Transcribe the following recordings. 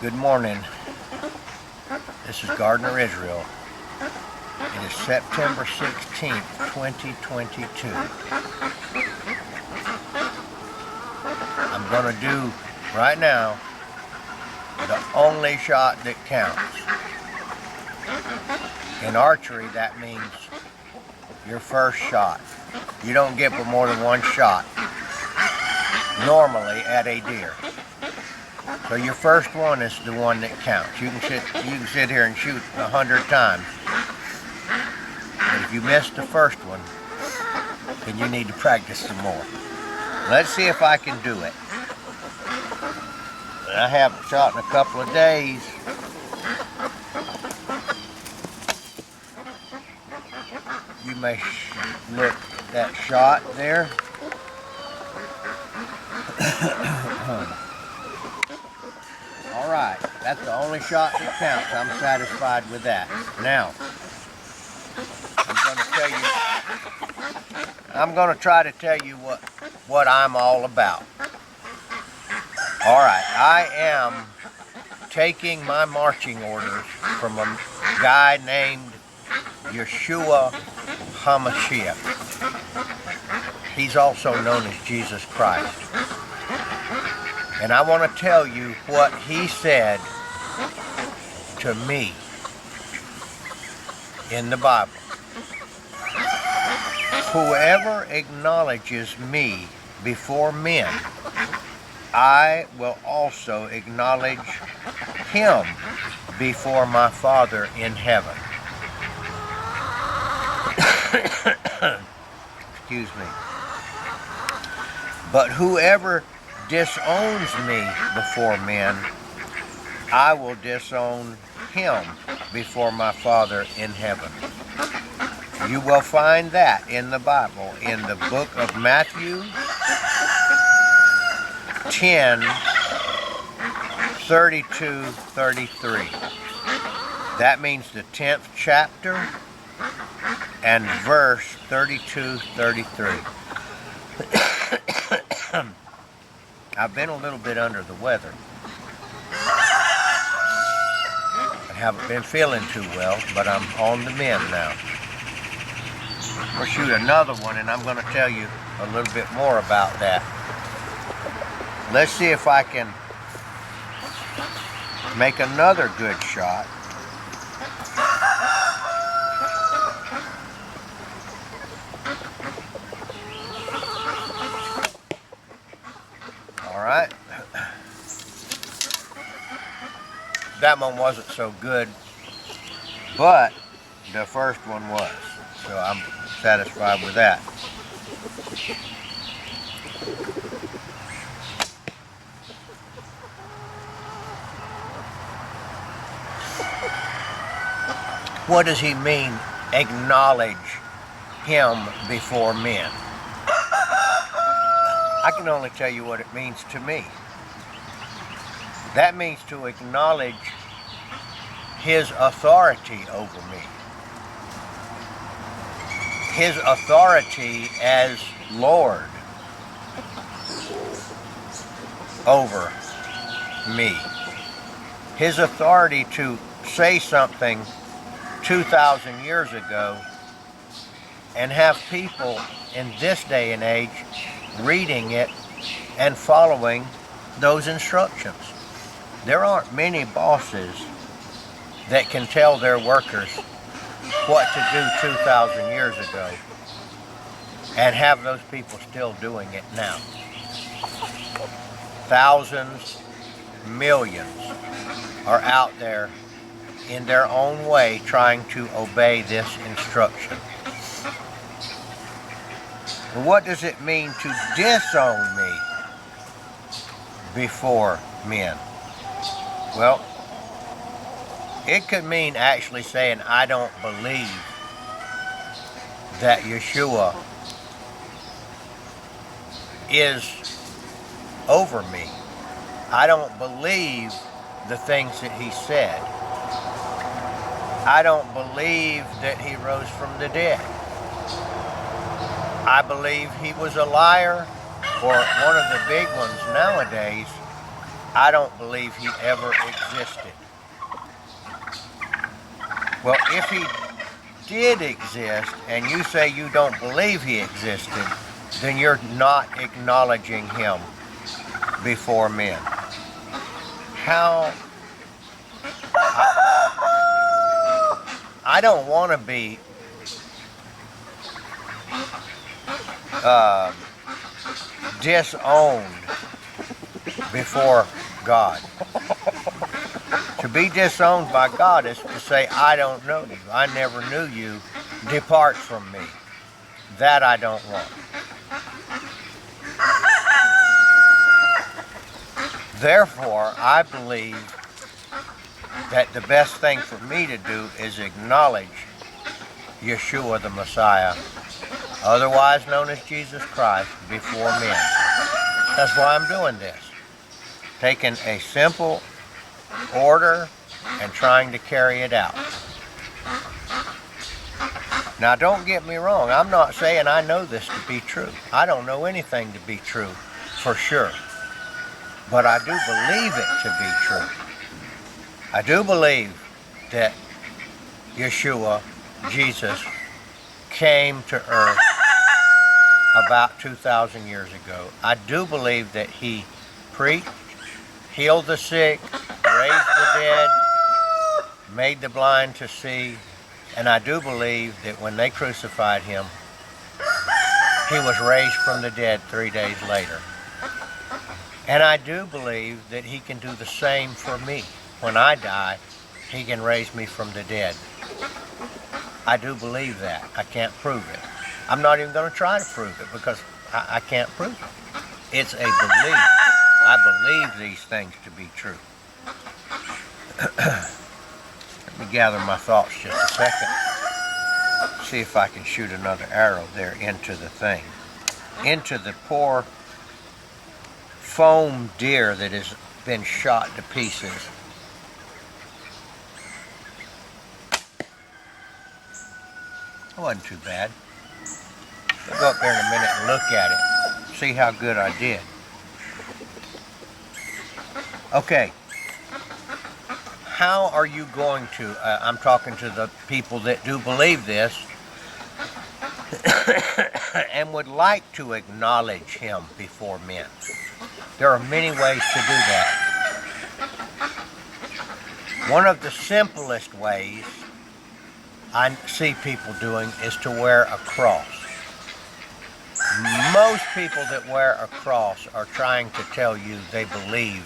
Good morning. This is Gardner Israel. It is September 16th, 2022. I'm going to do right now the only shot that counts. In archery, that means your first shot. You don't get but more than one shot normally at a deer. So your first one is the one that counts. You can sit here and shoot 100 times. But if you miss the first one, then you need to practice some more. Let's see if I can do it. I haven't shot in a couple of days. You may look at that shot there. All right, that's the only shot that counts. I'm satisfied with that. Now, I'm going to try to tell you what I'm all about. All right, I am taking my marching orders from a guy named Yeshua HaMashiach. He's also known as Jesus Christ. And I want to tell you what he said to me in the Bible. Whoever acknowledges me before men, I will also acknowledge him before my Father in heaven. Excuse me. But whoever disowns me before men, I will disown him before my Father in heaven. You will find that in the Bible, in the book of Matthew 10, 32, 33. That means the 10th chapter and verse 32, 33. I've been a little bit under the weather. I haven't been feeling too well, but I'm on the mend now. We'll shoot another one, and I'm going to tell you a little bit more about that. Let's see if I can make another good shot. All right. That one wasn't so good, but the first one was. So I'm satisfied with that. What does he mean, acknowledge him before men? I can only tell you what it means to me. That means to acknowledge his authority over me. His authority as Lord over me. His authority to say something 2,000 years ago and have people in this day and age reading it and following those instructions. There aren't many bosses that can tell their workers what to do 2,000 years ago and have those people still doing it now. Thousands, millions are out there in their own way trying to obey this instruction. What does it mean to disown me before men? Well, it could mean actually saying, I don't believe that Yeshua is over me. I don't believe the things that he said. I don't believe that he rose from the dead. I believe he was a liar, or one of the big ones nowadays, I don't believe he ever existed. Well, if he did exist and you say you don't believe he existed, then you're not acknowledging him before men. How? I don't want to be disowned before God. To be disowned by God is to say, I don't know you. I never knew you. Depart from me. That I don't want. Therefore, I believe that the best thing for me to do is acknowledge Yeshua the Messiah, otherwise known as Jesus Christ, before men. That's why I'm doing this. Taking a simple order and trying to carry it out. Now don't get me wrong, I'm not saying I know this to be true. I don't know anything to be true for sure. But I do believe it to be true. I do believe that Yeshua, Jesus, came to earth about 2,000 years ago. I do believe that he preached, healed the sick, raised the dead, made the blind to see, and I do believe that when they crucified him, he was raised from the dead 3 days later. And I do believe that he can do the same for me. When I die, he can raise me from the dead. I do believe that. I can't prove it. I'm not even going to try to prove it because I can't prove it. It's a belief. I believe these things to be true. Let me gather my thoughts just a second. See if I can shoot another arrow there into the thing. Into the poor foam deer that has been shot to pieces. It wasn't too bad. I'll go up there in a minute and look at it. See how good I did. Okay. How are you going to, I'm talking to the people that do believe this and would like to acknowledge him before men. There are many ways to do that. One of the simplest ways I see people doing is to wear a cross. Most people that wear a cross are trying to tell you they believe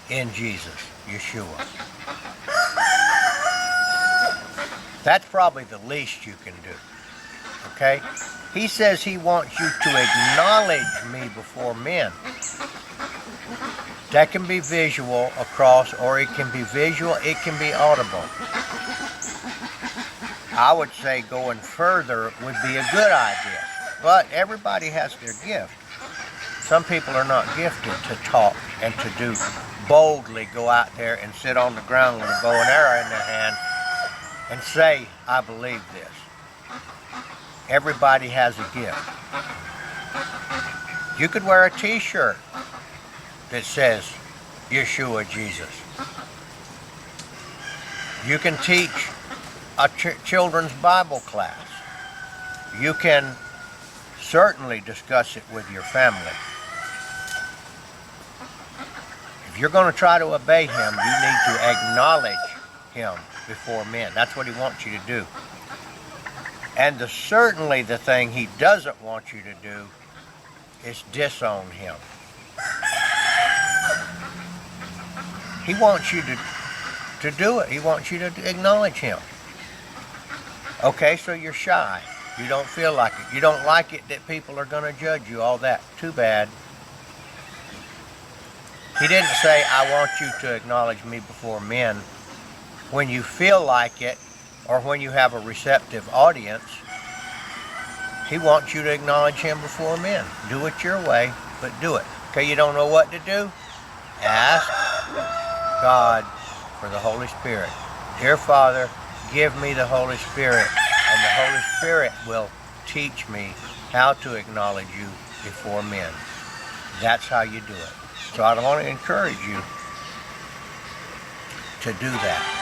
in Jesus, Yeshua. That's probably the least you can do, okay? He says he wants you to acknowledge me before men. That can be visual, a cross, or it can be visual, it can be audible. I would say going further would be a good idea, but everybody has their gift. Some people are not gifted to talk and to do boldly go out there and sit on the ground with a bow and arrow in their hand and say, I believe this. Everybody has a gift. You could wear a t-shirt that says Yeshua Jesus. You can teach a children's Bible class. You can certainly discuss it with your family. If you're going to try to obey him, you need to acknowledge him before men. That's what he wants you to do. And certainly the thing he doesn't want you to do is disown him. He wants you to do it. He wants you to acknowledge him. Okay, so you're shy. You don't feel like it. You don't like it that people are going to judge you, all that. Too bad. He didn't say, I want you to acknowledge me before men when you feel like it or when you have a receptive audience. He wants you to acknowledge him before men. Do it your way, but do it. Okay, you don't know what to do? Ask God for the Holy Spirit. Dear Father, give me the Holy Spirit, and the Holy Spirit will teach me how to acknowledge you before men. That's how you do it. So I want to encourage you to do that.